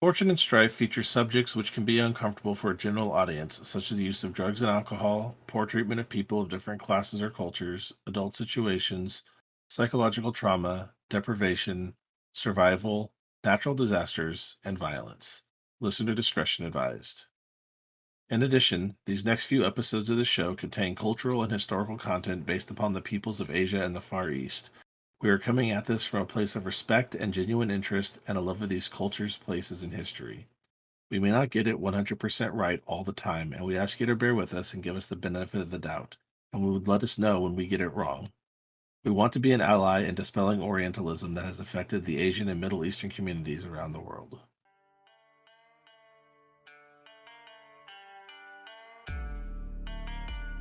Fortune and Strife features subjects which can be uncomfortable for a general audience, such as the use of drugs and alcohol, poor treatment of people of different classes or cultures, adult situations, psychological trauma, deprivation, survival, natural disasters, and violence. Listener discretion advised. In addition, these next few episodes of the show contain cultural and historical content based upon the peoples of Asia and the Far East. We are coming at this from a place of respect and genuine interest and a love of these cultures, places, and history. We may not get it 100% right all the time, and we ask you to bear with us and give us the benefit of the doubt, and we would let us know when we get it wrong. We want to be an ally in dispelling Orientalism that has affected the Asian and Middle Eastern communities around the world.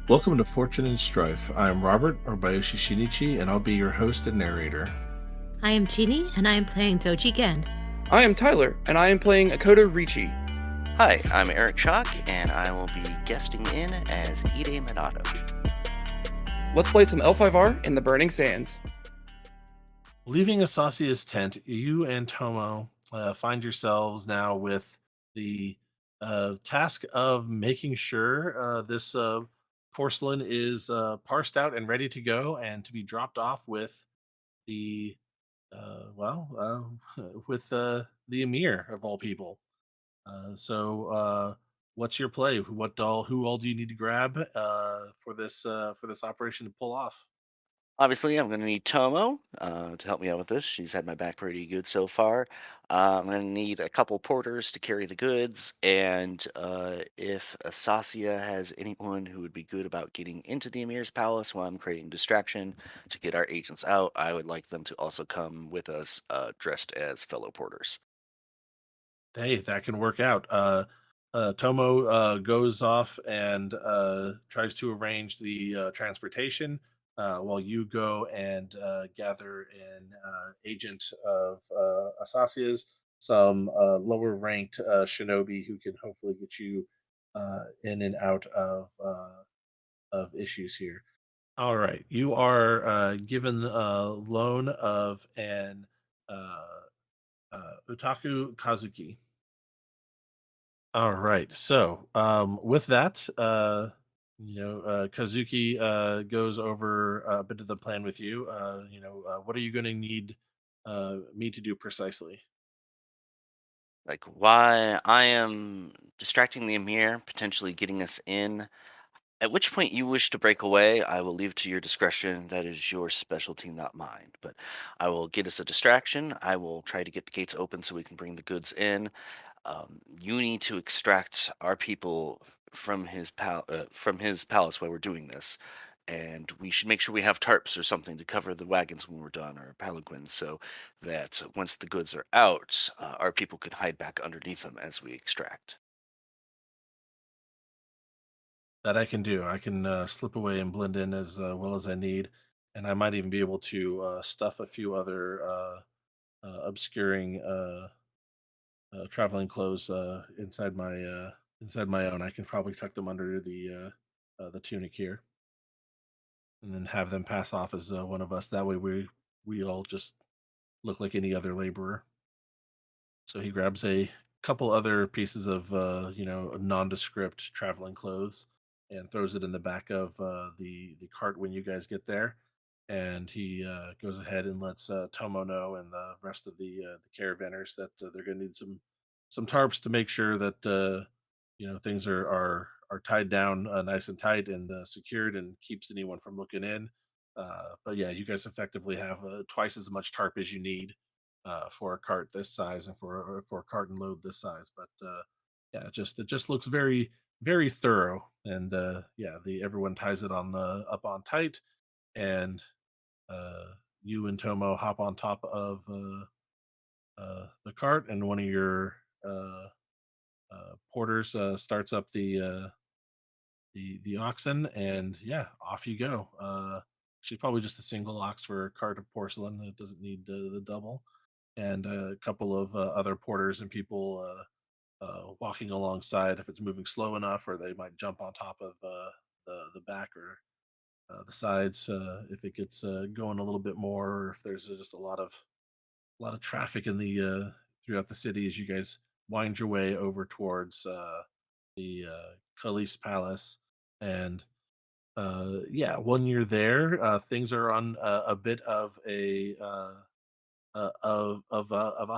Welcome to Fortune and Strife. I am Robert Orbayashi Shinichi, and I'll be your host and narrator. I am Chini, and I am playing Toji Gen. I am Tyler, and I am playing Akoto Ricci. Hi, I'm Eric Chalk, and I will be guesting in as Ide Minato. Let's play some L5R in the Burning Sands. Leaving Asasia's tent, you and Tomo find yourselves now with the task of making sure this porcelain is parsed out and ready to go and to be dropped off with the with the emir of all people. What's your play? Who all do you need to grab for this operation to pull off? Obviously, I'm going to need Tomo to help me out with this. She's had my back pretty good so far. I'm going to need a couple porters to carry the goods, and if Asasia has anyone who would be good about getting into the Emir's palace while I'm creating distraction to get our agents out, I would like them to also come with us dressed as fellow porters. Hey, that can work out. Tomo goes off and tries to arrange the transportation, while you go and gather an agent of Asasia's, some lower ranked shinobi who can hopefully get you in and out of issues here. All right, you are given a loan of an uh, Utaku Kazuki. All right. With that, Kazuki goes over a bit of the plan with you. What are you going to need me to do precisely? Like, why I am distracting the Emir, potentially getting us in. At which point you wish to break away, I will leave to your discretion. That is your specialty, not mine. But I will get us a distraction. I will try to get the gates open so we can bring the goods in. You need to extract our people from his palace while we're doing this, and we should make sure we have tarps or something to cover the wagons when we're done, or palanquins, so that once the goods are out, our people can hide back underneath them as we extract. That I can do. I can slip away and blend in as well as I need, and I might even be able to stuff a few other obscuring traveling clothes inside my own. I can probably tuck them under the tunic here, and then have them pass off as one of us. That way, we all just look like any other laborer. So he grabs a couple other pieces of nondescript traveling clothes and throws it in the back of the cart when you guys get there. And he goes ahead and lets Tomo know and the rest of the caravanners that they're going to need some tarps to make sure that things are tied down nice and tight and secured and keeps anyone from looking in. But yeah, you guys effectively have twice as much tarp as you need for a cart this size and for a cart and load this size. But yeah, it just looks very thorough. And yeah, the everyone ties it on up on tight, and you and Tomo hop on top of the cart, and one of your uh, porters starts up the oxen, and yeah, off you go. She's probably just a single ox for a cart of porcelain. It doesn't need the double, and a couple of other porters and people walking alongside if it's moving slow enough, or they might jump on top of the back or the sides if it gets going a little bit more, or if there's just a lot of traffic in the throughout the city as you guys wind your way over towards the Caliph's palace, and yeah, when you're there, things are on a bit of a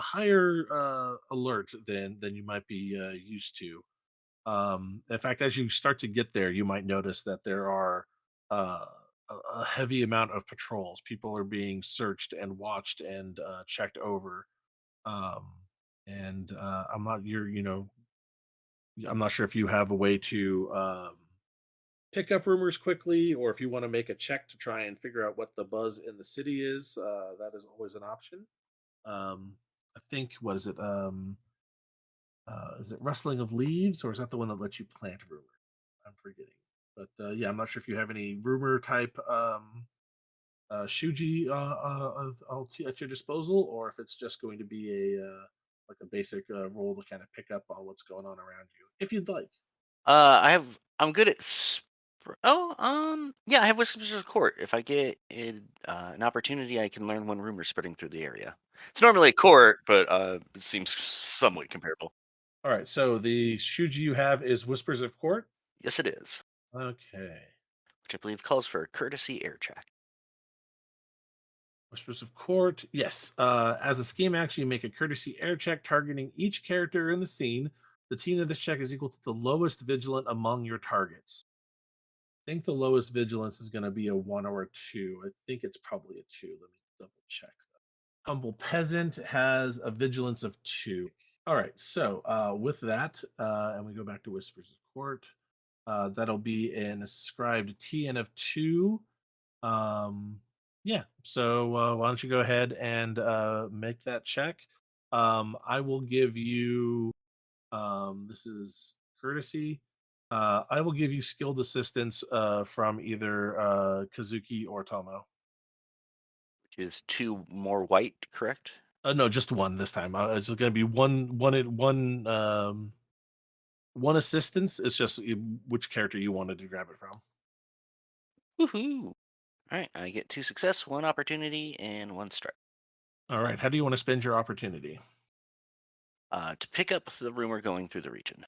higher alert than you might be used to. In fact, as you start to get there, you might notice that there are uh, a heavy amount of patrols. People are being searched and watched and checked over. Um, and I'm not you're you know I'm not sure if you have a way to pick up rumors quickly, or if you want to make a check to try and figure out what the buzz in the city is. That is always an option. I think what is it rustling of leaves, or is that the one that lets you plant rumor? I'm forgetting. But yeah, I'm not sure if you have any rumor type shuji at your disposal, or if it's just going to be a like a basic role to kind of pick up on what's going on around you, if you'd like. I'm good at. Yeah, I have Whispers of Court. If I get an opportunity, I can learn when rumors spreading through the area. It's normally a court, but it seems somewhat comparable. All right, so the shuji you have is Whispers of Court. Yes, it is, Okay. which I believe calls for a courtesy air check. Whispers of Court. Yes. As a scheme action, you make a courtesy air check targeting each character in the scene. The team of this check is equal to the lowest vigilant among your targets. I think the lowest vigilance is going to be a 1 or a 2. I think it's probably a 2. Let me double check. Humble Peasant has a vigilance of 2. All right. So with that, and we go back to Whispers of Court, that'll be an ascribed TN of 2. Yeah. So why don't you go ahead and make that check? I will give you. This is courtesy. I will give you skilled assistance from either Kazuki or Tomo. Which is two more white, correct? No, just one this time. It's going to be one assistance. It's just which character you wanted to grab it from. Woohoo! All right, I get 2 success, 1 opportunity, and 1 strike. All right. How do you want to spend your opportunity? To pick up the rumor going through the region.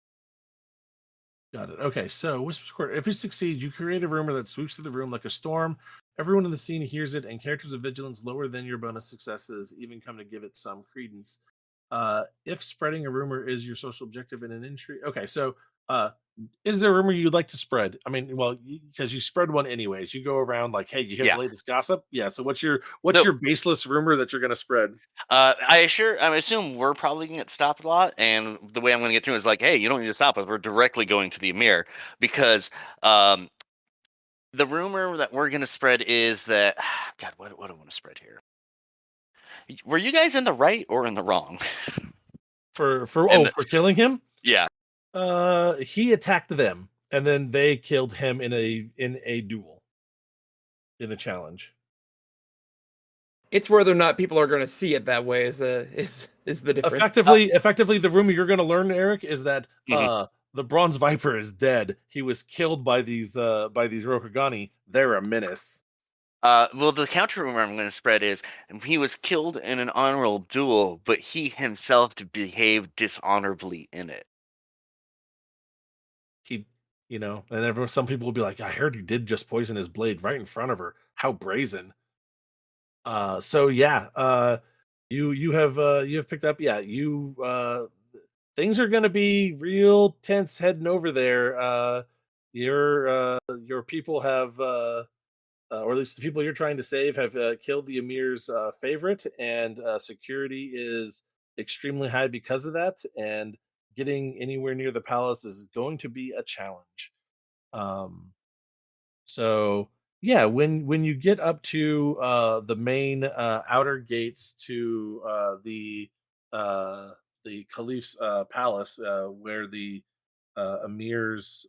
Got it. Okay, so Whisper's Court. If you succeed, you create a rumor that sweeps through the room like a storm. Everyone in the scene hears it, and characters of vigilance lower than your bonus successes even come to give it some credence. If spreading a rumor is your social objective in an intrigue, okay. So, uh, is there a rumor you'd like to spread? I mean, well, because you spread one anyways. You go around like, hey, you hear the Yeah. latest gossip? Yeah. So, what's So your baseless rumor that you're going to spread? I assume we're probably gonna get stopped a lot, and the way I'm gonna get through is like, hey, you don't need to stop us. We're directly going to the Emir because um, the rumor that we're gonna spread is that God, what do I want to spread here? Were you guys in the right or in the wrong? And For killing him? yeah, He attacked them, and then they killed him in a duel, in a challenge. It's whether or not people are going to see it that way is the difference. Effectively, the rumor you're going to learn, Eric, is that mhm. the Bronze Viper is dead. He was killed by these Rokugani. They're a menace. Well, the counter rumor I'm going to spread is he was killed in an honorable duel, but he himself behaved dishonorably in it. He, and some people will be like, I heard he did just poison his blade right in front of her. How brazen. So yeah, you have picked up. Yeah, things are gonna be real tense heading over there. Your people have or at least the people you're trying to save have killed the emir's favorite, and security is extremely high because of that. And getting anywhere near the palace is going to be a challenge. Um, so yeah, when you get up to the main outer gates to uh, the Caliph's palace, where the emir's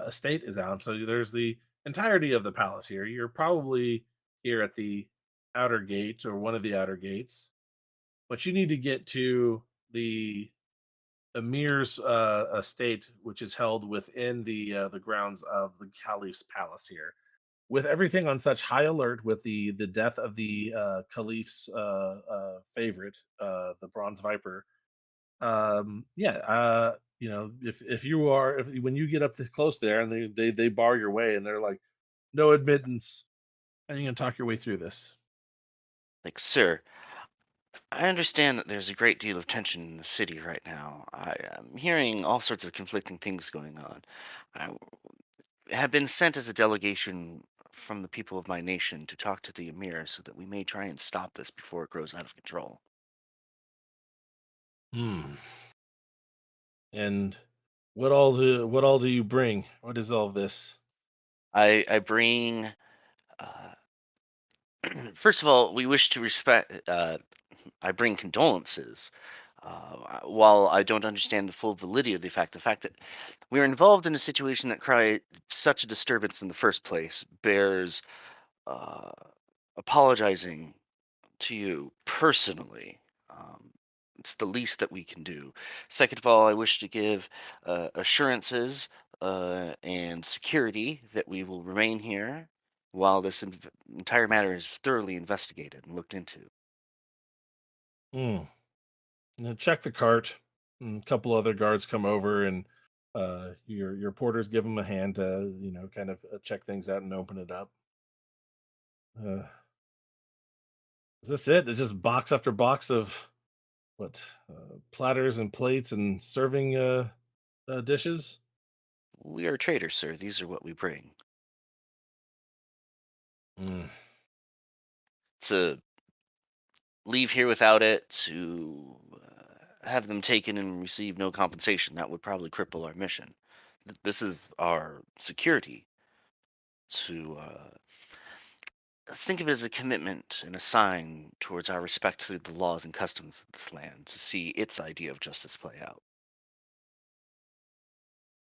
estate is out, so there's the entirety of the palace here. You're probably here at the outer gate or one of the outer gates, but you need to get to the emir's estate, which is held within the grounds of the caliph's palace here. With everything on such high alert, with the death of the caliph's favorite, the Bronze Viper, Yeah, if you are if when you get up this close there and they bar your way and they're like, no admittance, and you gonna talk your way through this. Like, sir, I understand that there's a great deal of tension in the city right now. I am hearing all sorts of conflicting things going on. I have been sent as a delegation from the people of my nation to talk to the Emir so that we may try and stop this before it grows out of control. Hmm. And what all do you bring? What is all this? I bring, uh, first of all, we wish to respect. I bring condolences. While I don't understand the full validity of the fact that we're involved in a situation that created such a disturbance in the first place bears uh, apologizing to you personally. Um, it's the least that we can do. Second of all, I wish to give assurances and security that we will remain here while this entire matter is thoroughly investigated and looked into. Hmm. Now check the cart. And a couple other guards come over, and your porters give them a hand to kind of check things out and open it up. Uh, is this it? It's just box after box of what platters and plates and serving dishes. We are traders, sir. These are what we bring. Mm. To leave here without it, to have them taken and receive no compensation, that would probably cripple our mission. This is our security to think of it as a commitment and a sign towards our respect to the laws and customs of this land to see its idea of justice play out.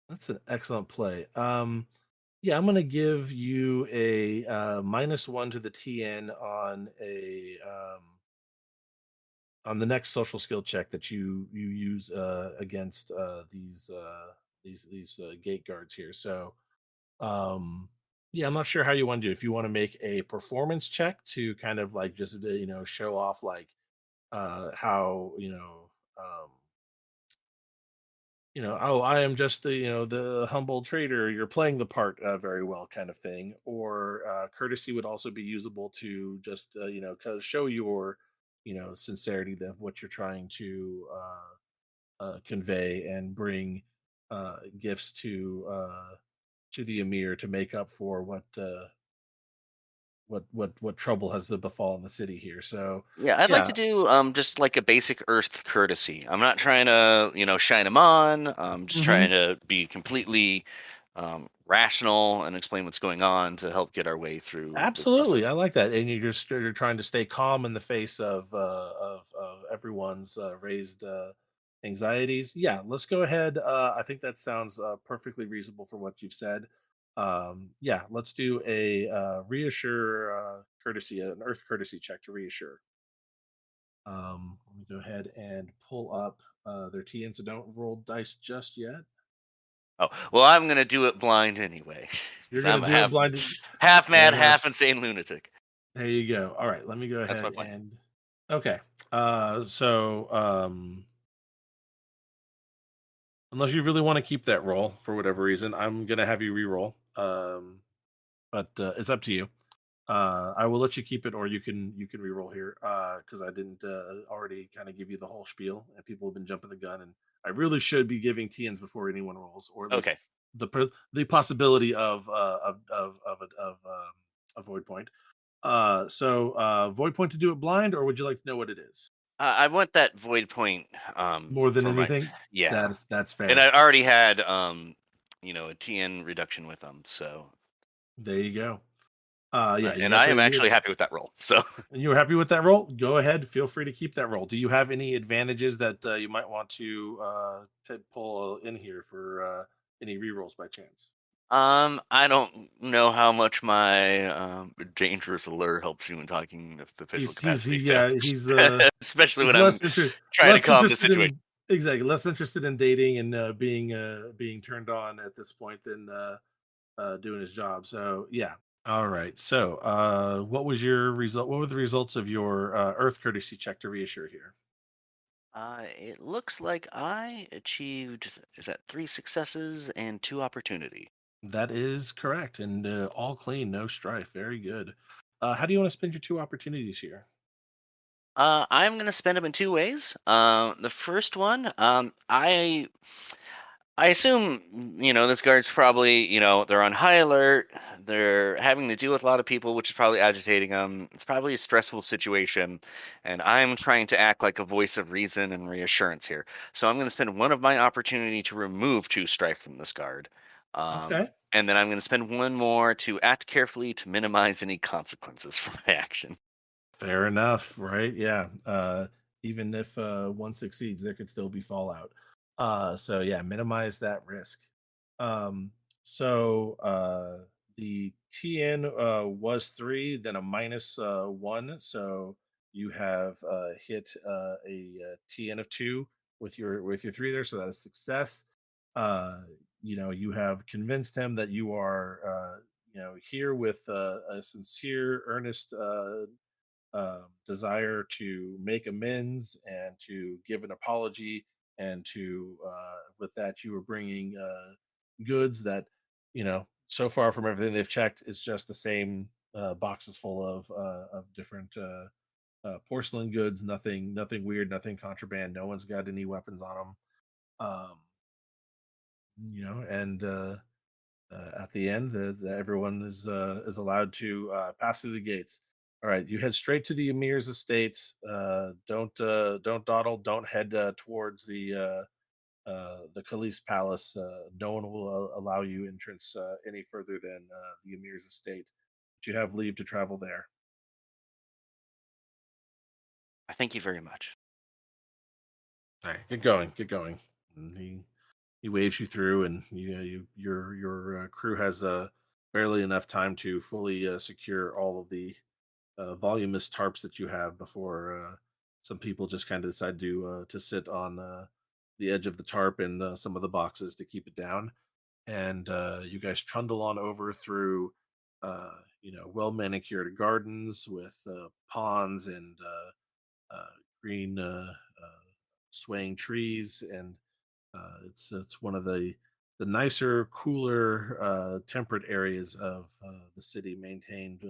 That's an excellent play. Yeah, I'm gonna give you a -1 to the TN on the next social skill check that you use against these gate guards here. So yeah, I'm not sure how you want to do. If you want to make a performance check to kind of like just show off like how oh, I am just the the humble trader. You're playing the part very well, kind of thing. Or courtesy would also be usable to just show your sincerity of what you're trying to convey and bring gifts to the emir to make up for what trouble has befallen the city here. So Yeah, I'd like yeah. to do just like a basic Earth courtesy. I'm not trying to, shine them on. I'm just trying Mhm. to be completely rational and explain what's going on to help get our way through this Absolutely, process. I like that, and you're trying to stay calm in the face of everyone's raised anxieties. Yeah, let's go ahead. I think that sounds perfectly reasonable for what you've said. Yeah, let's do a reassure courtesy, an earth courtesy check to reassure. Let me go ahead and pull up their TN, so don't roll dice just yet. Oh, well, I'm gonna do it blind anyway, You're because gonna I'm a do it half blind. half mad, Uh, half insane lunatic. there you go. All right, let me go That's my ahead plan. and okay. Unless you really want to keep that roll for whatever reason, I'm gonna have you re-roll. But it's up to you. I will let you keep it, or you can re-roll here because I didn't already kind of give you the whole spiel, and people have been jumping the gun, and I really should be giving TNs before anyone rolls, or at least Okay. the possibility of a void point. Void point to do it blind, or would you like to know what it is I want that void point more than for my anything? yeah, That's and fair. I already had a TN reduction with them, so There you go. Yeah, you and got I the am you got actually happy with that roll. So and you were happy with that roll? Go ahead. Feel free to keep that roll. Do you have any advantages that you might want to pull in here for any rerolls by chance? I don't know how much my dangerous allure helps you in talking of official capacity Yeah, failures, especially he's when I'm trying to less calm the interested situation. in exactly less interested in dating and being turned on at this point than doing his job. So yeah. All right. So what was your result? What were the results of your Earth courtesy check to reassure here? It looks like I achieved, is that 3 successes and 2 opportunity? That is correct, and all clean, no strife. Very good. How do you want to spend your 2 opportunities here? I'm gonna spend them in 2 ways. The first one, I assume, this guard's probably, they're on high alert. They're having to deal with a lot of people, which is probably agitating them. It's probably a stressful situation, and I'm trying to act like a voice of reason and reassurance here. So I'm going to spend one of my opportunity to remove 2 strife from this guard, Okay. and then I'm going to spend one more to act carefully to minimize any consequences for my action. Fair enough, right? Yeah. Even if one succeeds, there could still be fallout. So yeah, minimize that risk. Um, so the TN was 3, then a minus 1. So you have hit a TN of 2 with your 3 there. So that is success. Uh, you have convinced him that you are here with a sincere, earnest desire to make amends and to give an apology, and to with that you were bringing goods that so far from everything they've checked is just the same boxes full of different porcelain goods, nothing weird, nothing contraband, no one's got any weapons on them. And at the end, everyone is allowed to pass through the gates. All right, you head straight to the emir's estate. Don't dawdle. Don't head towards the caliph's palace. No one will allow you entrance any further than the emir's estate. But you have leave to travel there. I thank you very much. All right, get going, get going. And he waves you through, and your crew has barely enough time to fully secure all of the voluminous tarps that you have before some people just kind of decide to sit on the edge of the tarp and some of the boxes to keep it down. And you guys trundle on over through well manicured gardens with ponds and green swaying trees, and it's one of the nicer, cooler, temperate areas of the city, maintained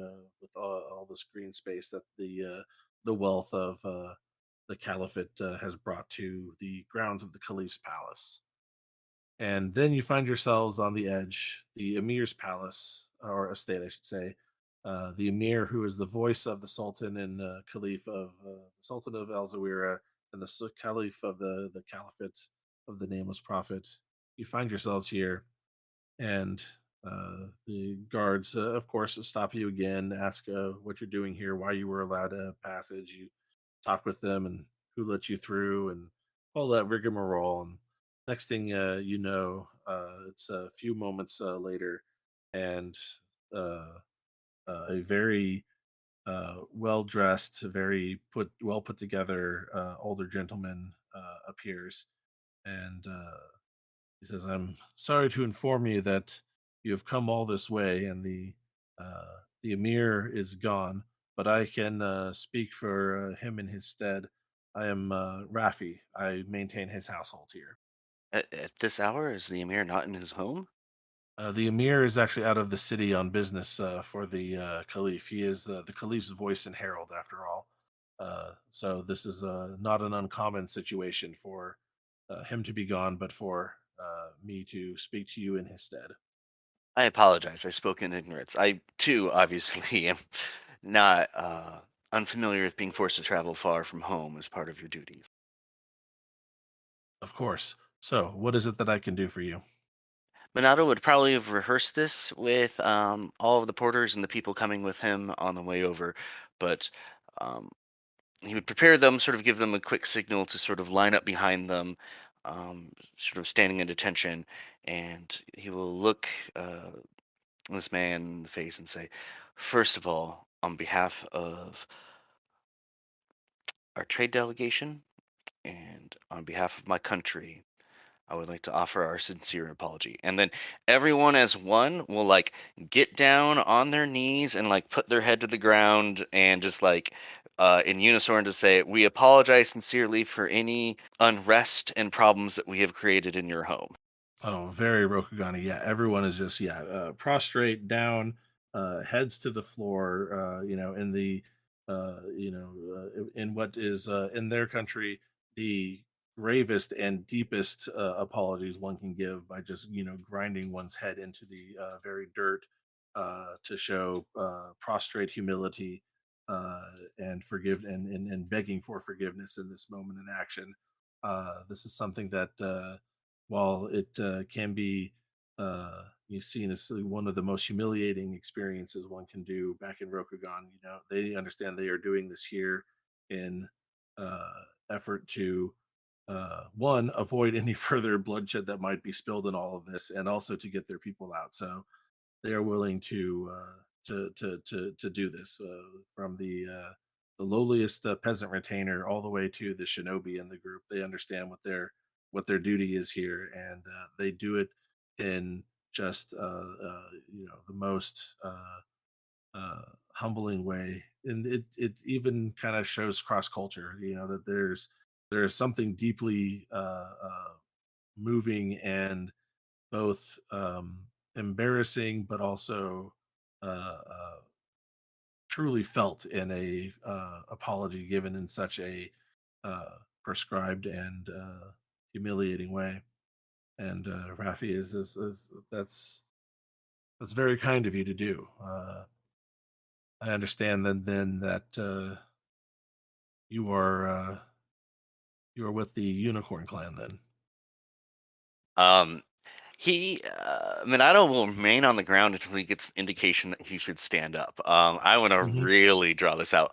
with all this green space that the wealth of the caliphate has brought to the grounds of the caliph's palace. And then you find yourselves on the edge, the emir's palace, or estate, I should say. The emir, who is the voice of the sultan and caliph of the sultan of Al Zawira, and the caliph of the caliphate of the nameless prophet. You find yourselves here, and the guards, of course, stop you again, ask what you're doing here, why you were allowed a passage. You talk with them, and who let you through, and all that rigmarole. And next thing it's a few moments later, and uh, a very well dressed, very well put together older gentleman appears, and he says, "I'm sorry to inform you that you have come all this way, and the emir is gone. But I can speak for him in his stead. I am Rafi. I maintain his household here." At this hour, is the emir not in his home? The emir is actually out of the city on business for the caliph. He is the caliph's voice and herald, after all. So this is not an uncommon situation for him to be gone, but for me to speak to you in his stead. I apologize. I spoke in ignorance. I too, obviously, am not unfamiliar with being forced to travel far from home as part of your duties. Of course. So, what is it that I can do for you? Minato would probably have rehearsed this with all of the porters and the people coming with him on the way over, but um, he would prepare them, sort of give them a quick signal to sort of line up behind them, sort of standing at attention, and he will look this man in the face and say, "First of all, on behalf of our trade delegation and on behalf of my country, I would like to offer our sincere apology." And then everyone as one will like get down on their knees and like put their head to the ground and just like in unison to say, "We apologize sincerely for any unrest and problems that we have created in your home." Oh, very Rokugani. Yeah, everyone is just prostrate down, heads to the floor. In the in what is in their country the gravest and deepest apologies one can give by just grinding one's head into the very dirt to show prostrate humility and and begging for forgiveness in this moment in action. This is something that. While it can be you've seen as one of the most humiliating experiences one can do back in Rokugan, they understand they are doing this here in uh, effort to one avoid any further bloodshed that might be spilled in all of this, and also to get their people out. So they are willing to do this from the lowliest peasant retainer all the way to the shinobi in the group. They understand what their duty is here, and they do it in just the most humbling way. And it even kind of shows cross culture. That there's something deeply moving and both embarrassing, but also truly felt in a apology given in such a prescribed and humiliating way. And Rafi is that's very kind of you to do. I understand then that you are you are with the Unicorn Clan then. Um, Minato will remain on the ground until he gets indication that he should stand up. I want to Mhm. really draw this out.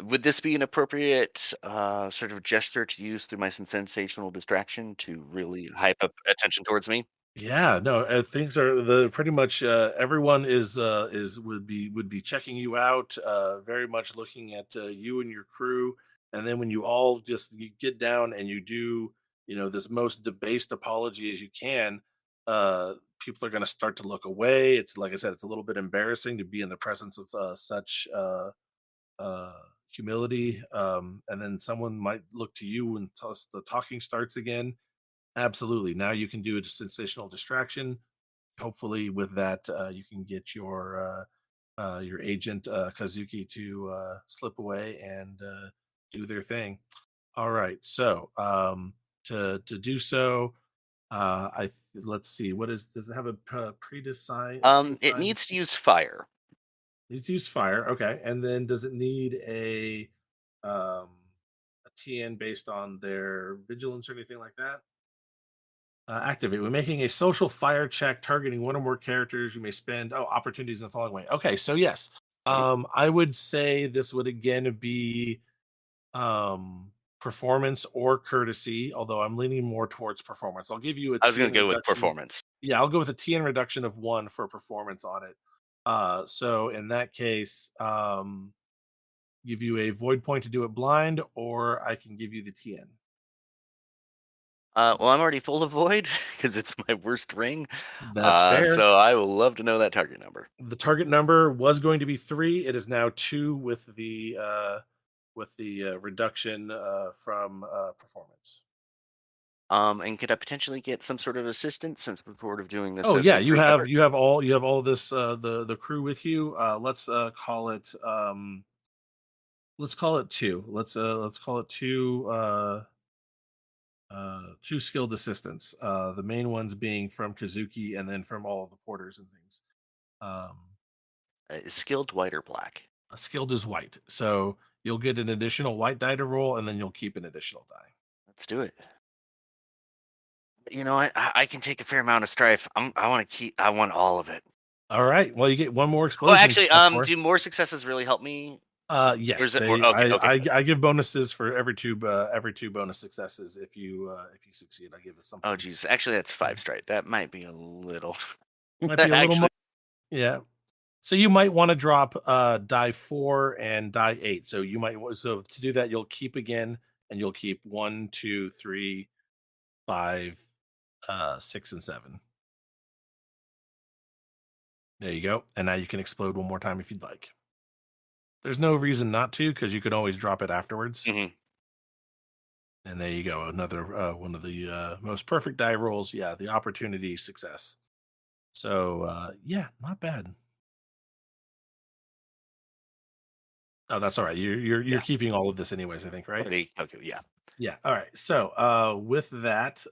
Would this be an appropriate sort of gesture to use through my sensational distraction to really hype up attention towards me? Yeah, no, things are the pretty much everyone is would be checking you out, very much looking at you and your crew, and then when you all just you get down and you do this most debased apology as you can, people are going to start to look away. It's like I said, it's a little bit embarrassing to be in the presence of such uh, humility, and then someone might look to you when the talking starts again. Absolutely. Now you can do a sensational distraction. Hopefully, with that, you can get your agent Kazuki to slip away and do their thing. All right. So to do so, let's see. What is does it have a It predefined? needs to use fire. Needs to use fire. Okay. And then does it need a TN based on their vigilance or anything like that? Activate. We're making a social fire check targeting one or more characters. You may spend opportunities in the following way. Okay, so yes, Mhm. I would say this would again be performance or courtesy. Although I'm leaning more towards performance. I'll give you a I was gonna TN go with reduction. performance. Yeah, I'll go with a TN reduction of one for performance on it. So in that case, give you a void point to do it blind, or I can give you the TN. Well, I'm already full of void because it's my worst ring. That's fair. So I will love to know that target number. The target number was going to be 3. It is now 2 with the reduction from performance. And could I potentially get some sort of assistance since we're sort of doing this Oh as yeah, a group effort? you have all this the crew with you. Let's call it let's call it 2. Let's call it 2 2 skilled assistants. The main ones being from Kazuki and then from all of the porters and things. Um Is skilled white or black? skilled is white. So you'll get an additional white die to roll and then you'll keep an additional die. Let's do it. You know what? I can take a fair amount of strife. I want to keep. I want all of it. All right. Well, you get one more Oh, explosion to actually, check for. do more successes really help me, or Yes, is it? Or they. okay, okay. I give bonuses for every two bonus successes if you succeed. I give it Oh, something. geez. Actually, that's 5 strike. That might be a little. Might be a little more. Actually, Yeah. So you might want to drop die 4 and die 8. So so to do that, you'll keep again, and you'll keep 1, 2, 3, 5, 6, and 7. There you go. And now you can explode one more time if you'd like. there's no reason not to because you can always drop it afterwards. Hmm. And there you go, another one of the most perfect die rolls. Yeah, the opportunity success. So yeah, not bad. Oh, that's all right. You're Yeah, keeping all of this anyways, I think, right? already calculated. Yeah. Yeah. All right. So with that,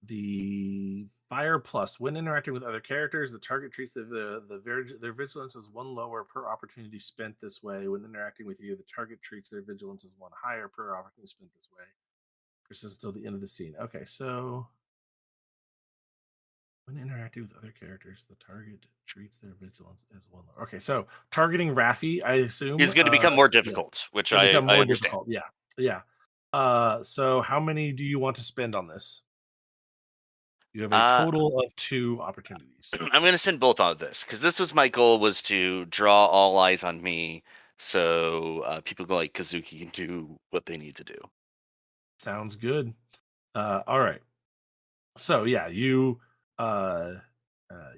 the fire plus when interacting with other characters, the target treats their vigilance as one lower per opportunity spent this way. When interacting with you, the target treats their vigilance as one higher per opportunity spent this way. Persists until the end of the scene. Okay, so when interacting with other characters, the target treats their vigilance as one lower. Okay, so targeting Raffi, I assume. Is going to become more Yeah, difficult, which gonna become I more understand. difficult. Yeah, yeah. So how many do you want to spend on this? You have a Uh, total of 2 opportunities. I'm going to spend both on this because this was my goal was to draw all eyes on me, so people like Kazuki can do what they need to do. Sounds good. All right. So yeah, uh,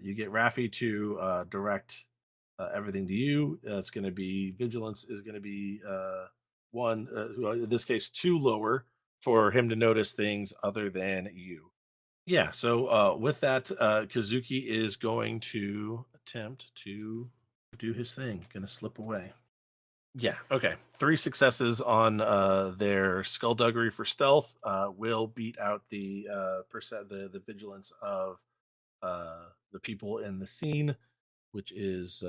you get Raffi to direct everything to you. It's going to be vigilance is going to be one, well, in this case, 2 lower for him to notice things other than you. Yeah. So with that, Kazuki is going to attempt to do his thing. Going to slip away. Yeah. Okay. 3 successes on their skullduggery for stealth will beat out the the vigilance of the people in the scene, which is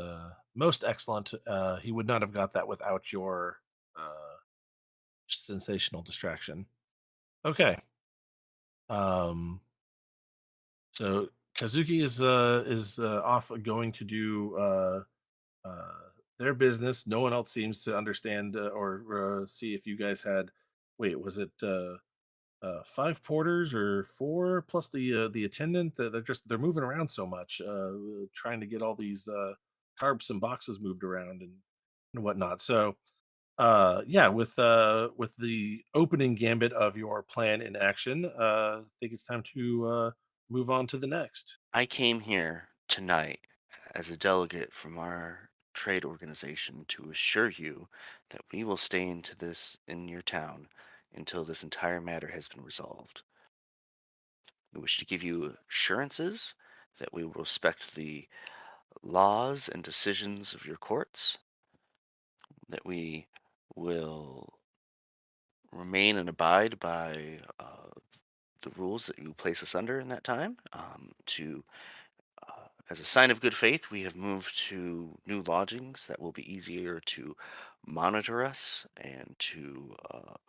most excellent. He would not have got that without your sensational distraction. Okay. Um. So Kazuki is off going to do uh, their business. No one else seems to understand or see if you guys had. Wait, was it 5 porters or 4 plus the attendant? They're moving around so much, trying to get all these tarps and boxes moved around and whatnot. So yeah, with the opening gambit of your plan in action, I think it's time to move on to the next. I came here tonight as a delegate from our trade organization to assure you that we will stay into this in your town until this entire matter has been resolved. We wish to give you assurances that we will respect the laws and decisions of your courts, that we will remain and abide by the rules that you place us under in that time. As a sign of good faith, we have moved to new lodgings that will be easier to monitor us and to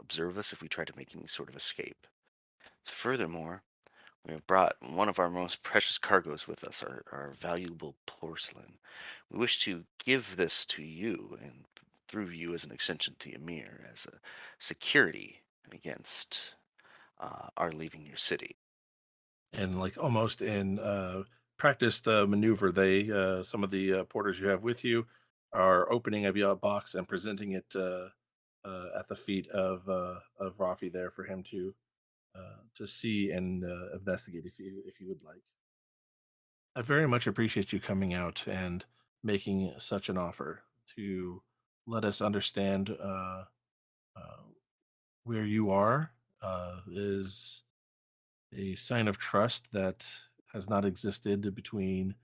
observe us if we try to make any sort of escape. Furthermore, we have brought one of our most precious cargoes with us, our valuable porcelain. We wish to give this to you and through you as an extension to Ymir as a security against our leaving your city. And like almost in practiced maneuver, they some of the porters you have with you are opening a box and presenting it at the feet of Rafi there for him to see and investigate if you would like. I very much appreciate you coming out and making such an offer to let us understand uh, where you are is a sign of trust that has not existed between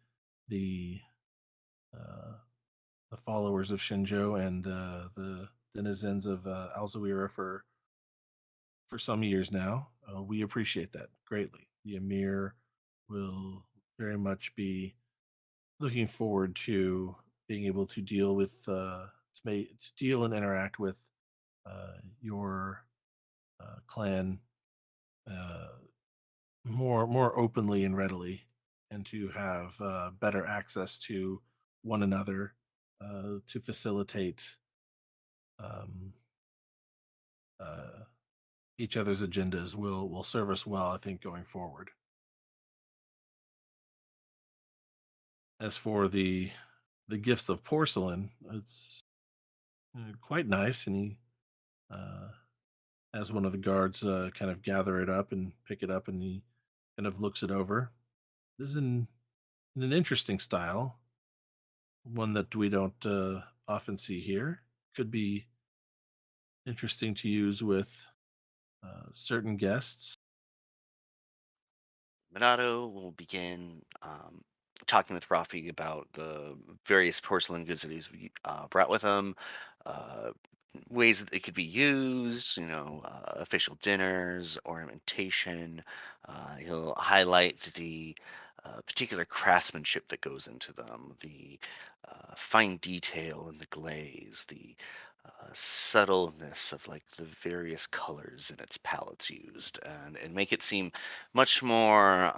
the uh, the followers of Shinjo and the denizens of Alzawira for some years now. We appreciate that greatly. The Emir will very much be looking forward to being able to deal with to deal and interact with your clan uh, more openly and readily, and to have better access to one another to facilitate um, uh, each other's agendas will serve us well, I think, going forward. As for the gifts of porcelain, it's quite nice, and he uh, has one of the guards kind of gather it up and pick it up, and he kind of looks it over. This is in an interesting style, one that we don't often see here. Could be interesting to use with certain guests. Minato will begin talking with Rafi about the various porcelain goods that he's brought with him, uh, ways that they could be used, official dinners, ornamentation. He'll highlight the particular craftsmanship that goes into them, the fine detail in the glaze, the subtleness of like the various colors and its palettes used, and make it seem much more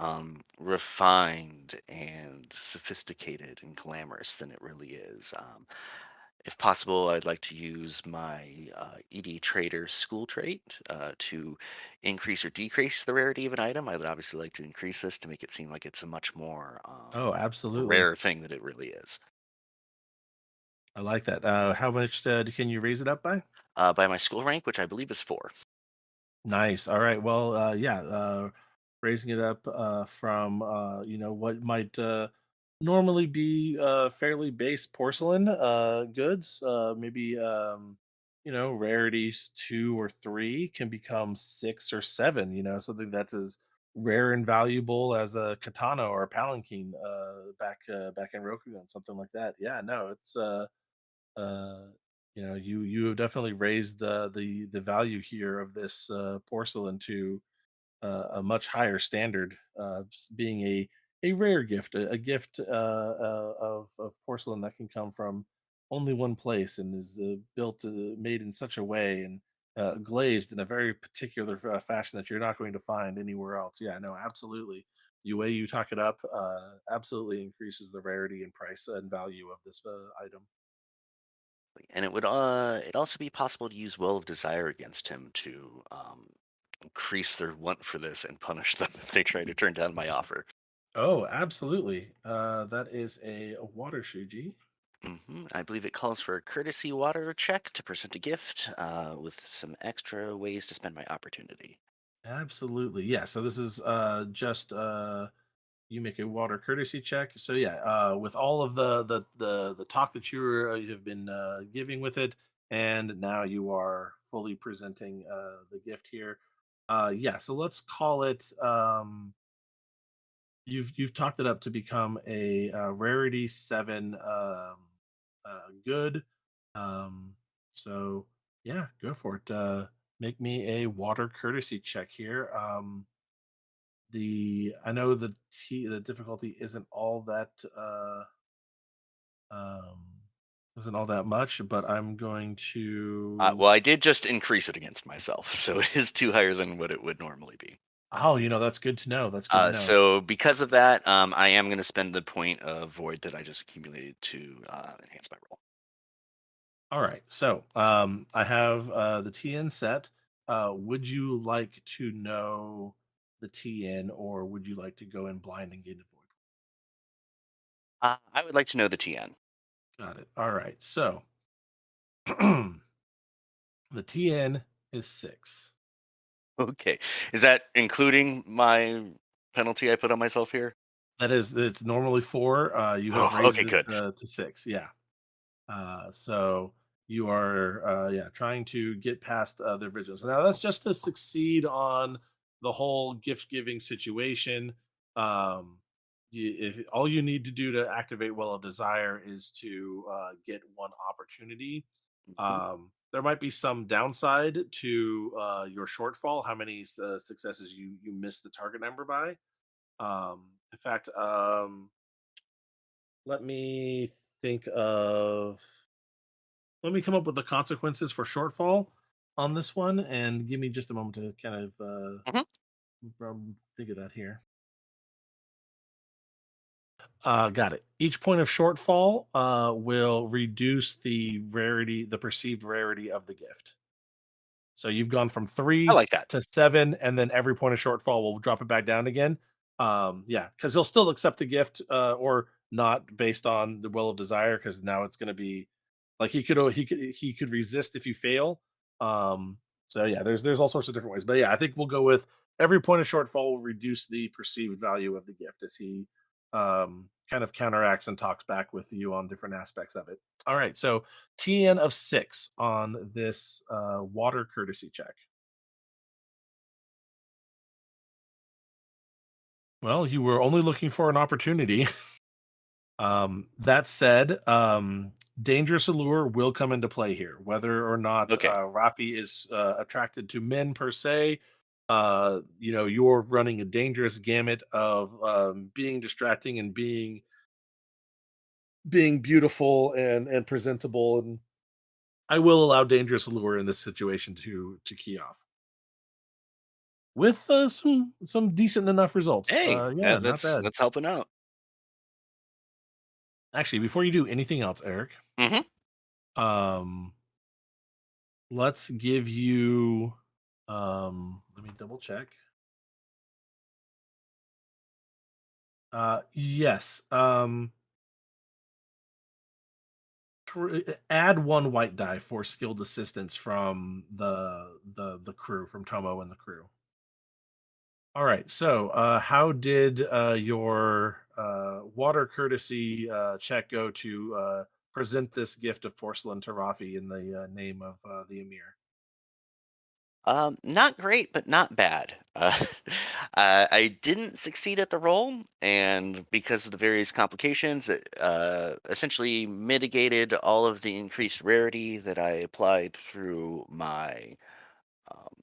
refined and sophisticated and glamorous than it really is. If possible, I'd like to use my ED Trader school trait to increase or decrease the rarity of an item. I would obviously like to increase this to make it seem like it's a much more Oh, absolutely. rare thing that it really is. I like that. How much can you raise it up by? By my school rank, which I believe is 4. Nice. All right. Well, yeah, raising it up from what might normally be fairly base porcelain goods, maybe rarities 2 or 3 can become 6 or 7. Something that's as rare and valuable as a katana or a palanquin back in Rokugan, something like that. Yeah, no, it's uh, you have definitely raised the value here of this porcelain to a much higher standard, being a rare gift, a gift of porcelain that can come from only one place and is built, made in such a way and glazed in a very particular fashion that you're not going to find anywhere else. Yeah, no, absolutely. The way you talk it up absolutely increases the rarity and price and value of this item. And it'd also be possible to use Will of Desire against him to increase their want for this and punish them if they try to turn down my offer. Oh, absolutely. That is a water Shuji. I believe it calls for a courtesy water check to present a gift with some extra ways to spend my opportunity. Absolutely. Yeah. So this is just you make a water courtesy check. So yeah, with all of the talk that you have been giving with it, and now you are fully presenting the gift here. Yeah. So let's call it. You've talked it up to become a, rarity 7 good. Um, so yeah, go for it. Make me a water courtesy check here. The I know the difficulty um, isn't all that much, but I'm going to. Well, I did just increase it against myself, so it is 2 higher than what it would normally be. Oh, that's good to know. That's good to know. So because of that, I am going to spend the point of void that I just accumulated to enhance my roll. All right. So I have the TN set. Would you like to know the TN, or would you like to go in blind and get a void? I would like to know the TN. Got it. All right. So the TN is 6. Okay, is that including my penalty I put on myself here? It's normally 4. You have Oh, raised okay, it good. to 6. Yeah. So you are, yeah, trying to get past the originals. Now that's just to succeed on the whole gift giving situation. Um, if all you need to do to activate Well of Desire is to get one opportunity. Mhm. There might be some downside to your shortfall, how many successes you miss the target number by. In fact, let me think of let me come up with the consequences for shortfall on this one, and give me just a moment to kind of Mhm. think of that here. Got it. Each point of shortfall will reduce the perceived rarity of the gift. So you've gone from I 3 like that. to 7, and then every point of shortfall will drop it back down again. Yeah, because he'll still accept the gift or not based on the will of desire. Because now it's going to be like he could resist if you fail. So yeah, there's all sorts of different ways, but yeah, I think we'll go with every point of shortfall will reduce the perceived value of the gift as he kind of counteracts and talks back with you on different aspects of it. All right, so TN of 6 on this water courtesy check. Well, you were only looking for an opportunity. That said, dangerous allure will come into play here, whether or not Okay. Rafi is attracted to men per se. You're running a dangerous gamut of being distracting and being beautiful and presentable, and I will allow dangerous allure in this situation to key off with some decent enough results. Hey, Yeah, not that's bad. that's helping out. Actually, before you do anything else, Eric, Hmm. um, let's give you let me double check. Yes. Add one white die for skilled assistance from the crew, from Tomo and the crew. All right. So, how did your water courtesy check go to present this gift of porcelain to Rafi in the name of the emir? Not great, but not bad. I didn't succeed at the role, and because of the various complications, it essentially mitigated all of the increased rarity that I applied through my um,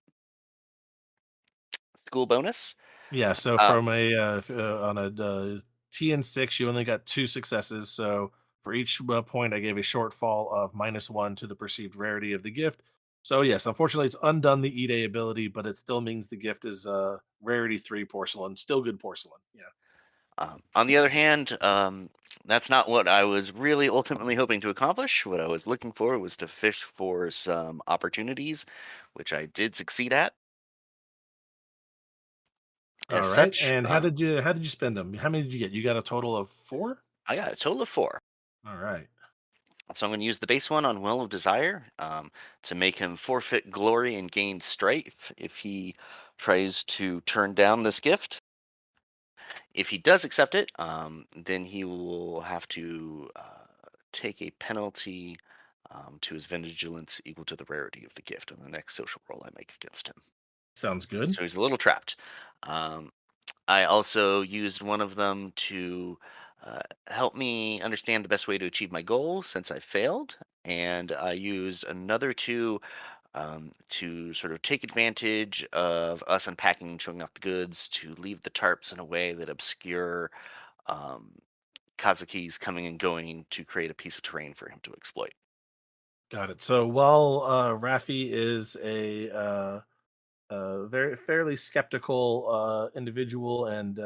school bonus. Yeah, so Uh, from a on a TN6, you only got two successes. So for each point, I gave a shortfall of -1 to the perceived rarity of the gift. So yes, unfortunately, it's undone the E-Day ability, but it still means the gift is rarity 3 porcelain, still good porcelain. Yeah. on the other hand, that's not what I was really ultimately hoping to accomplish. What I was looking for was to fish for some opportunities, which I did succeed at. As All right. such, And how did you spend them? How many did you get? You got a total of 4? I got a total of 4. All right. So I'm going to use the base one on Well of Desire to make him forfeit glory and gain strife if he tries to turn down this gift. If he does accept it, then he will have to take a penalty to his vigilance equal to the rarity of the gift on the next social roll I make against him. Sounds good. So he's a little trapped. Um, I also used one of them to help me understand the best way to achieve my goal since I failed. And I used another two to sort of take advantage of us unpacking and showing off the goods to leave the tarps in a way that obscure um, Kazuki's coming and going to create a piece of terrain for him to exploit. Got it. So while Raffi is a very fairly skeptical individual and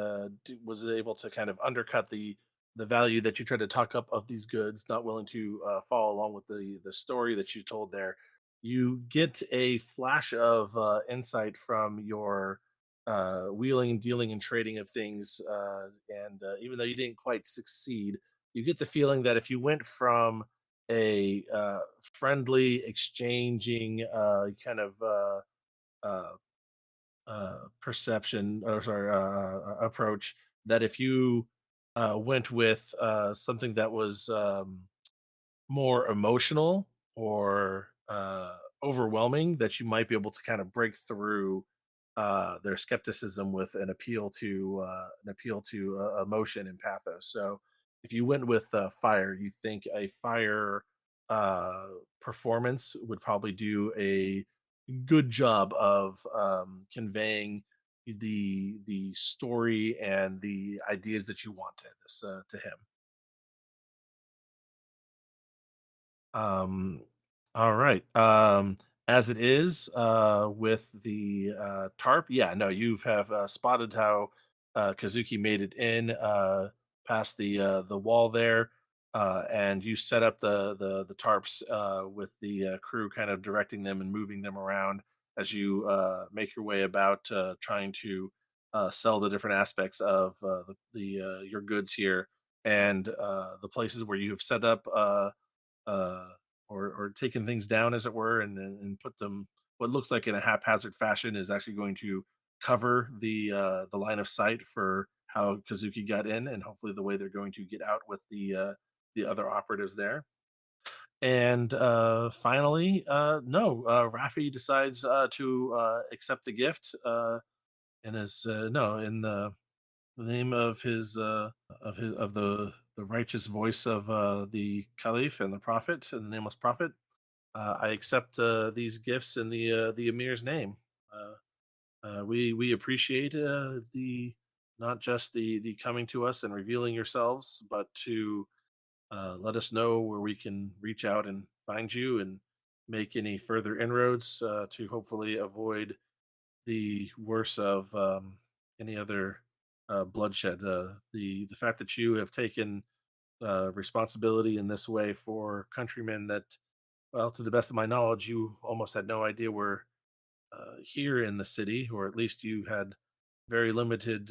was able to kind of undercut the value that you tried to talk up of these goods, not willing to follow along with the story that you told there. You get a flash of insight from your wheeling, dealing, and trading of things, and even though you didn't quite succeed, you get the feeling that if you went from a friendly, exchanging kind of uh, perception or sorry approach, that if you went with something that was more emotional or overwhelming, that you might be able to kind of break through their skepticism with an appeal to emotion and pathos. So if you went with fire, you think a fire uh, performance would probably do a good job of conveying the story and the ideas that you want to him. Um, all right. As it is with the tarp, yeah, no, you have spotted how Kazuki made it in past the wall there, and you set up the tarps with the crew, kind of directing them and moving them around as you make your way about trying to sell the different aspects of the your goods here and the places where you have set up. Uh, or taken things down, as it were, and put them what looks like in a haphazard fashion is actually going to cover the line of sight for how Kazuki got in, and hopefully the way they're going to get out with the other operatives there. And finally, no, Raffi decides to accept the gift, and is no in the name of the righteous voice of the Caliph and the Prophet and the nameless Prophet. I accept these gifts in the Emir's name. Uh, we appreciate the not just the coming to us and revealing yourselves, but to let us know where we can reach out and find you and make any further inroads to hopefully avoid the worst of any other bloodshed. The fact that you have taken responsibility in this way for countrymen that, well, to the best of my knowledge, you almost had no idea were here in the city, or at least you had very limited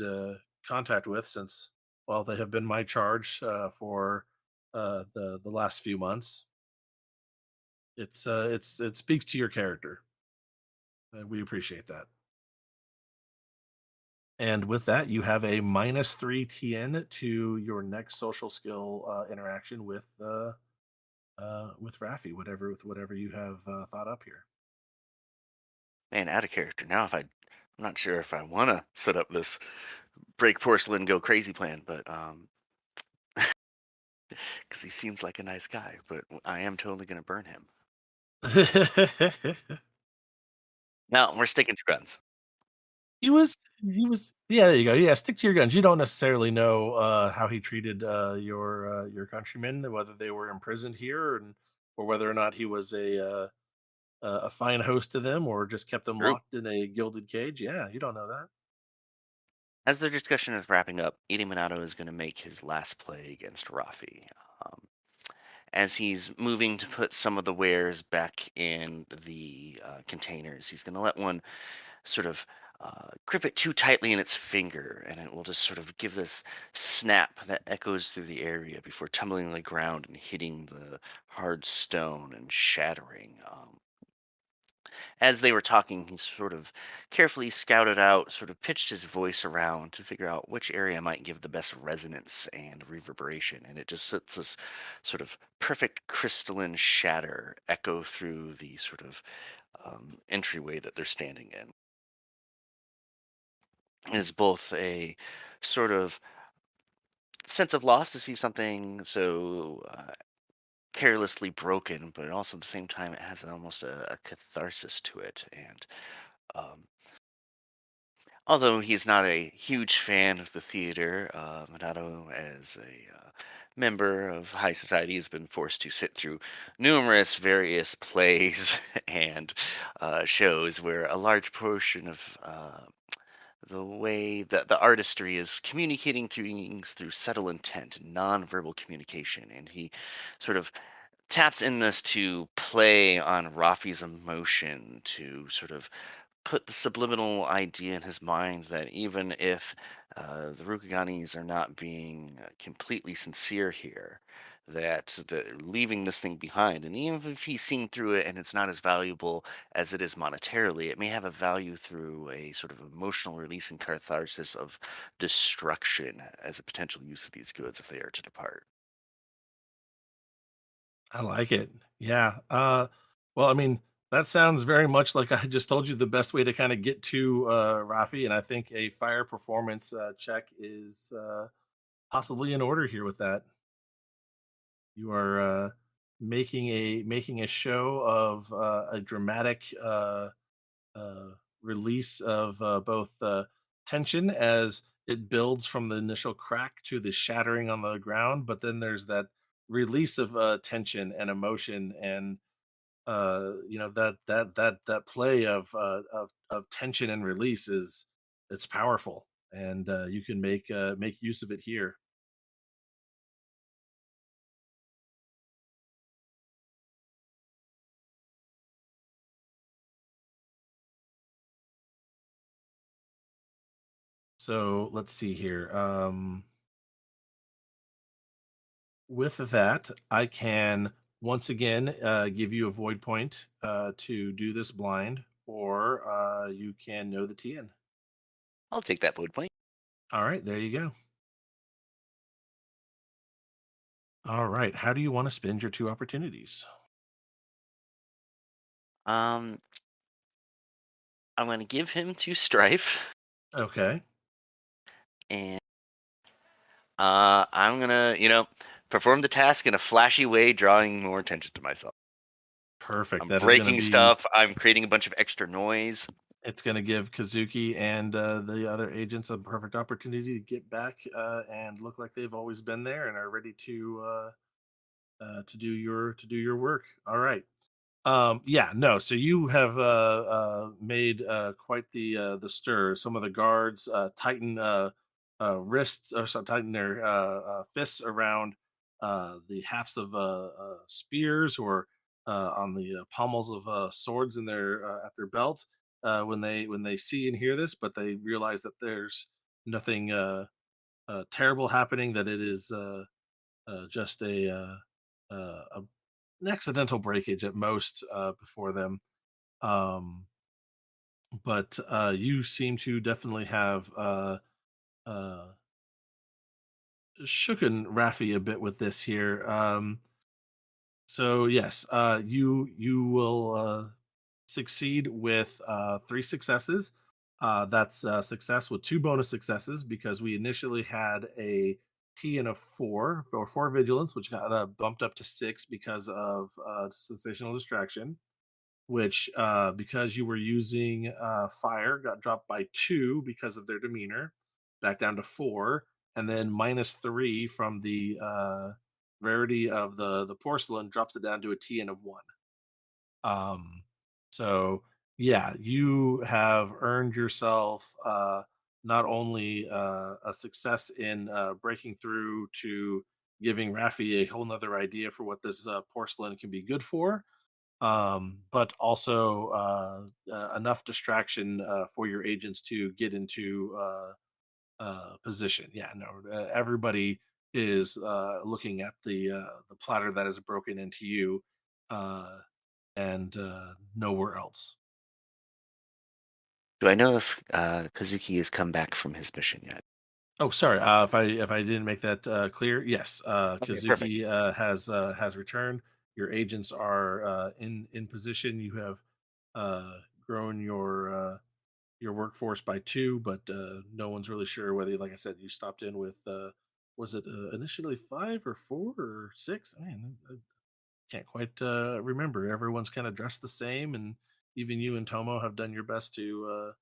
contact with, since, well, they have been my charge for the last few months. It speaks to your character. We appreciate that. And with that, you have a -3 TN to your next social skill interaction with Raffi, whatever you have thought up here. Man, out of character. Now, if I'm not sure if I want to set up this break porcelain, go crazy plan, but because he seems like a nice guy, but I am totally going to burn him. No, we're sticking to guns. He was yeah, there you go. Yeah, stick to your guns. You don't necessarily know how he treated your countrymen, whether they were imprisoned here, and or whether or not he was a fine host to them, or just kept them True. locked in a gilded cage. Yeah, you don't know that. As the discussion is wrapping up, Minato is going to make his last play against Rafi. Um, as he's moving to put some of the wares back in the containers, he's going to let one sort of grip it too tightly in its finger, and it will just sort of give this snap that echoes through the area before tumbling on the ground and hitting the hard stone and shattering. As they were talking, he sort of carefully scouted out, sort of pitched his voice around to figure out which area might give the best resonance and reverberation. And it just sets this sort of perfect crystalline shatter echo through the sort of entryway that they're standing in. It is both a sort of sense of loss to see something so carelessly broken, but also at the same time, it has almost a catharsis to it. And um, although he's not a huge fan of the theater, Minato, as a member of high society, has been forced to sit through numerous various plays and shows where a large portion of the way that the artistry is communicating things through subtle intent, nonverbal communication, and he sort of taps in this to play on Rafi's emotion to sort of put the subliminal idea in his mind that even if the Rukuganis are not being completely sincere here, that they're leaving this thing behind. And even if he's seen through it and it's not as valuable as it is monetarily, it may have a value through a sort of emotional release and catharsis of destruction as a potential use of these goods if they are to depart. I like it. Yeah. Well, I mean, that sounds very much like I just told you the best way to kind of get to Rafi, and I think a fire performance check is possibly in order here with that. You are making a show of a dramatic release of both tension as it builds from the initial crack to the shattering on the ground, but then there's that release of tension and emotion, and that play of tension and release is it's powerful, and you can make use of it here. So let's see here. With that, I can once again give you a void point to do this blind, or you can know the TN. I'll take that bullet point. All right, there you go. All right, how do you want to spend your two opportunities? Um, I'm gonna give him to Strife, Okay, and I'm gonna, perform the task in a flashy way, drawing more attention to myself. perfect. I'm That is going to breaking be. stuff. I'm creating a bunch of extra noise. It's going to give Kazuki and the other agents a perfect opportunity to get back and look like they've always been there and are ready to do your work. All right. Yeah, no. So you have made quite the stir. Some of the guards tighten wrists or so tighten their fists around the hafts of spears or on the pommels of swords in their at their belt when they see and hear this, but they realize that there's nothing terrible happening. That it is just an accidental breakage at most before them. Um, but you seem to definitely have uh, shooken Raffi a bit with this here. So yes, you will succeed with three successes. That's success with two bonus successes because we initially had a T and a four or four vigilance, which got bumped up to six because of sensational distraction. Which, because you were using fire, got dropped by two because of their demeanor, back down to four, and then minus three from the rarity of the porcelain drops it down to a TN of one. Um, so yeah, you have earned yourself not only a success in breaking through to giving Raffi a whole nother idea for what this porcelain can be good for, but also enough distraction for your agents to get into position. Yeah, no, everybody is looking at the platter that is broken into you, uh, and nowhere else. Do I know if Kazuki has come back from his mission yet? Oh, sorry. If I didn't make that clear, yes. Okay, perfect. Kazuki has returned. Your agents are in position. You have grown your workforce by two, but no one's really sure whether, like I said, you stopped in with was it initially five or four or six? Man, I can't quite remember. Everyone's kind of dressed the same, and even you and Tomo have done your best to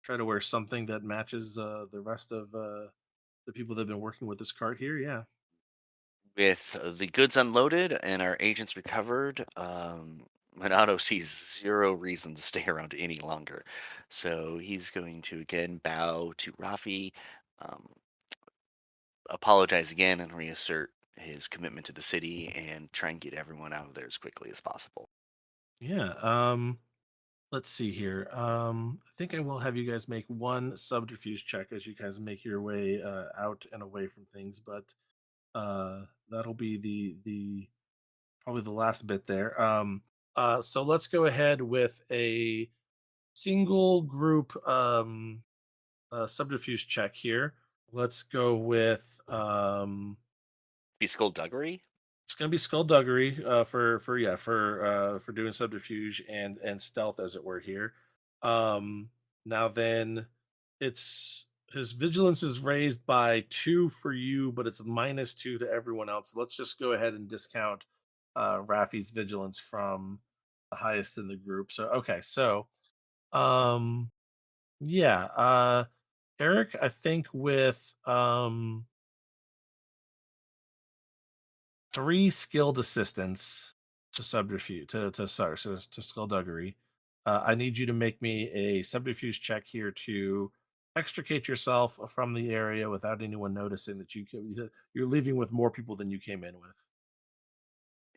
try to wear something that matches the rest of the people that have been working with this cart here. Yeah. With the goods unloaded and our agents recovered, Minato sees zero reason to stay around any longer. So he's going to again bow to Rafi, um, apologize again, and reassert his commitment to the city and try and get everyone out of there as quickly as possible. Yeah. Let's see here. I think I will have you guys make one subterfuge check as you guys make your way out and away from things, but that'll be the probably the last bit there. So let's go ahead with a single group subterfuge check here. Let's go with Be skullduggery? it's gonna be skullduggery for yeah for doing subterfuge and stealth as it were here. Um, Now then, it's his vigilance is raised by two for you, but it's minus two to everyone else. Let's just go ahead and discount Rafi's vigilance from the highest in the group. So okay, so um yeah, Eric, I think with three skilled assistants to subterfuge to sorry to skullduggery. I need you to make me a subterfuge check here to extricate yourself from the area without anyone noticing that you're leaving with more people than you came in with.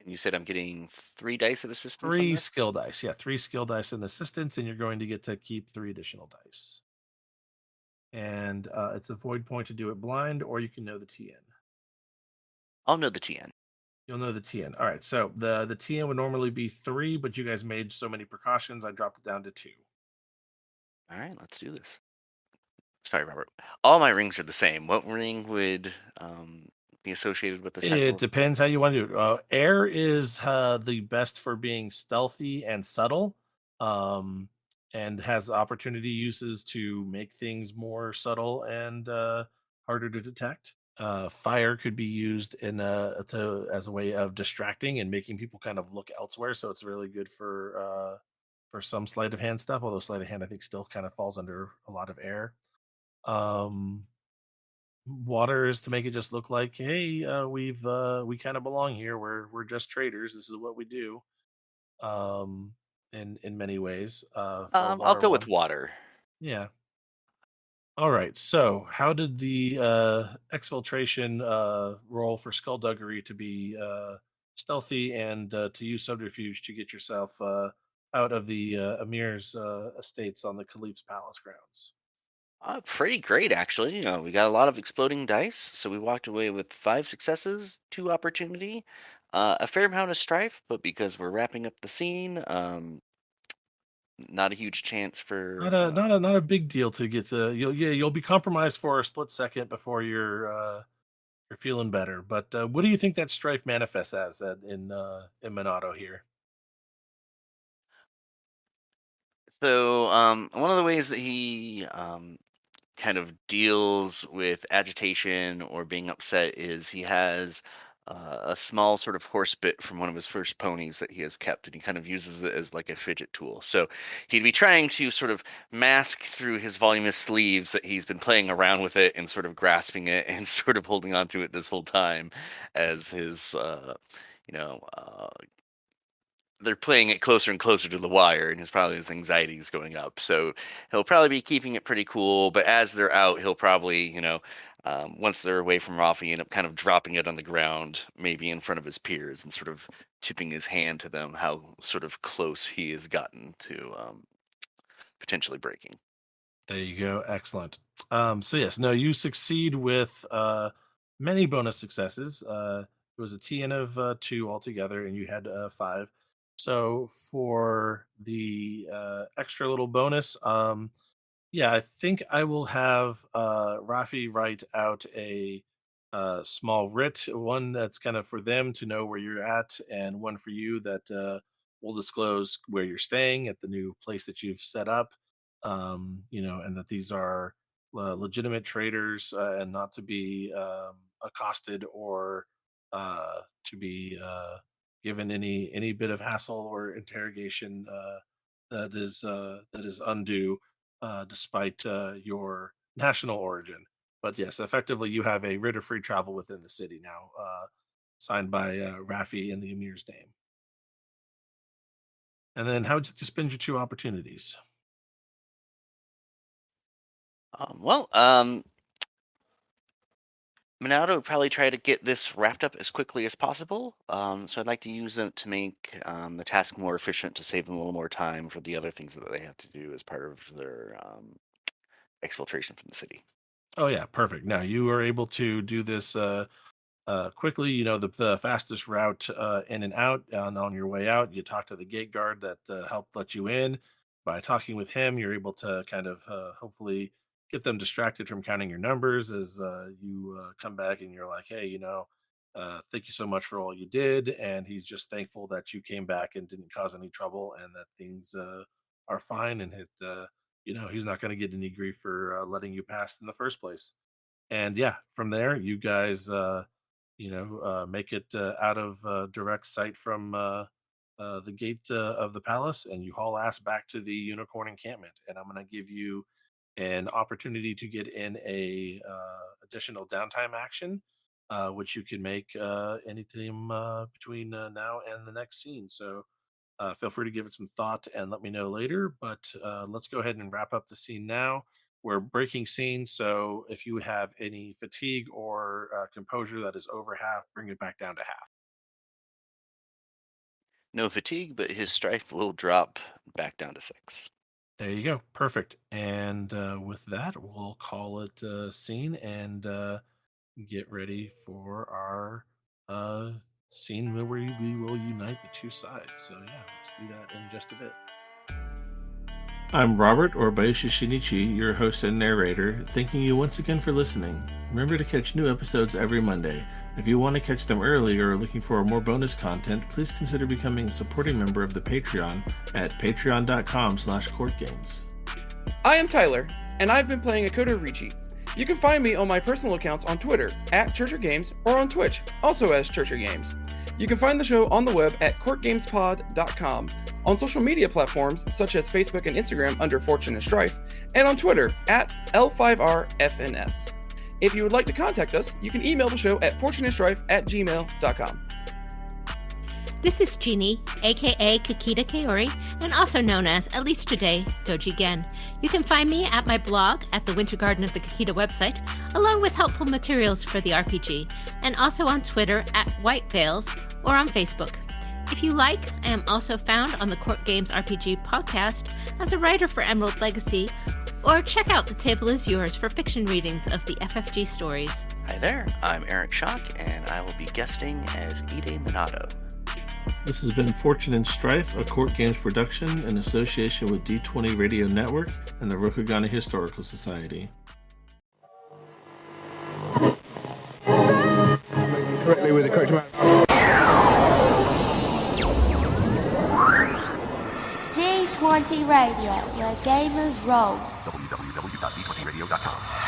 And you said I'm getting 3 dice of assistance on Three this? skill dice, yeah, three skill dice and assistants, and you're going to get to keep three additional dice. And it's a void point to do it blind, or you can know the TN. I'll know the TN. You'll know the TN. All right. So the TN would normally be three, but you guys made so many precautions, I dropped it down to two. All right, let's do this. Sorry, Robert. All my rings are the same. What ring would be associated with this It tactical? depends how you want to do it. Air is the best for being stealthy and subtle, um, and has opportunity uses to make things more subtle and harder to detect. Fire could be used as a way of distracting and making people kind of look elsewhere. So it's really good for some sleight of hand stuff. Although sleight of hand, I think, still kind of falls under a lot of air. Um, Water is to make it just look like, hey, we kind of belong here. We're just traders. This is what we do. Um, in many ways, for a I'll water go with one. water. Yeah. All right. So, how did the exfiltration roll for skullduggery to be stealthy and to use subterfuge to get yourself out of the Emir's estates on the Caliph's palace grounds? Pretty great, actually. We got a lot of exploding dice, so we walked away with 5 successes, 2 opportunity, a fair amount of strife, but because we're wrapping up the scene, not a huge chance for. Not a big deal to get to. You'll be compromised for a split second before you're feeling better. But what do you think that strife manifests as in Monado here? So, one of the ways that he kind of deals with agitation or being upset is he has a small sort of horse bit from one of his first ponies that he has kept, and he kind of uses it as like a fidget tool. So he'd be trying to sort of mask through his voluminous sleeves that he's been playing around with it and sort of grasping it and sort of holding on to it this whole time as his you know they're playing it closer and closer to the wire, and his anxiety is going up. So he'll probably be keeping it pretty cool. But as they're out, he'll probably, once they're away from Rafi, end up kind of dropping it on the ground, maybe in front of his peers, and sort of tipping his hand to them how sort of close he has gotten to potentially breaking. There you go. Excellent. So yes, no, you succeed with many bonus successes. It was a TN of two altogether, and you had five. So for the extra little bonus, yeah, I think I will have Rafi write out a small writ, one that's kind of for them to know where you're at, and one for you that will disclose where you're staying at the new place that you've set up. And that these are legitimate traders and not to be accosted or to be given any bit of hassle or interrogation that is undue despite your national origin. But yes, effectively, you have a writ of free travel within the city now, signed by Raffi in the Emir's name. And then, how did you spend your 2 opportunities? Well, Monado would probably try to get this wrapped up as quickly as possible. So I'd like to use them to make the task more efficient to save them a little more time for the other things that they have to do as part of their exfiltration from the city. Oh yeah, perfect. Now you are able to do this quickly. You know the fastest route in and out. And on your way out, you talk to the gate guard that helped let you in. By talking with him, you're able to kind of hopefully get them distracted from counting your numbers as you come back and you're like, hey, thank you so much for all you did. And he's just thankful that you came back and didn't cause any trouble and that things are fine. And he's not going to get any grief for letting you pass in the first place. And yeah, from there, you guys, make it out of direct sight from the gate of the palace, and you haul ass back to the unicorn encampment. And I'm going to give you an opportunity to get in a additional downtime action, which you can make anytime between now and the next scene. So feel free to give it some thought and let me know later. But let's go ahead and wrap up the scene now. We're breaking scene, so if you have any fatigue or composure that is over half, bring it back down to half. No fatigue, but his strife will drop back down to 6. There you go. Perfect. And with that, we'll call it a scene and get ready for our uh, scene where we will unite the two sides. So, yeah, let's do that in just a bit. I'm Robert, or Bayoshi Shinichi, your host and narrator, thanking you once again for listening. Remember to catch new episodes every Monday. If you want to catch them early or are looking for more bonus content, please consider becoming a supporting member of the Patreon at patreon.com/courtgames. I am Tyler, and I've been playing Akoto Ricci. You can find me on my personal accounts on Twitter at Churcher Games or on Twitch, also as Churcher Games. You can find the show on the web at courtgamespod.com, on social media platforms such as Facebook and Instagram under Fortune and Strife, and on Twitter at L5RFNS. If you would like to contact us, you can email the show at fortuneandstrife@gmail.com. This is Jeannie, aka Kakita Kaori, and also known as, at least today, Doji Gen. You can find me at my blog at the Winter Garden of the Kakita website, along with helpful materials for the RPG, and also on Twitter at White Veils or on Facebook. If you like, I am also found on the Court Games RPG podcast as a writer for Emerald Legacy, or check out The Table Is Yours for fiction readings of the FFG stories. Hi there, I'm Eric Schock, and I will be guesting as Ide Minato. This has been Fortune and Strife, a Court Games production in association with D20 Radio Network and the Rokugani Historical Society. Correctly with the correct amount. D20 Radio, where gamers roll. www.d20radio.com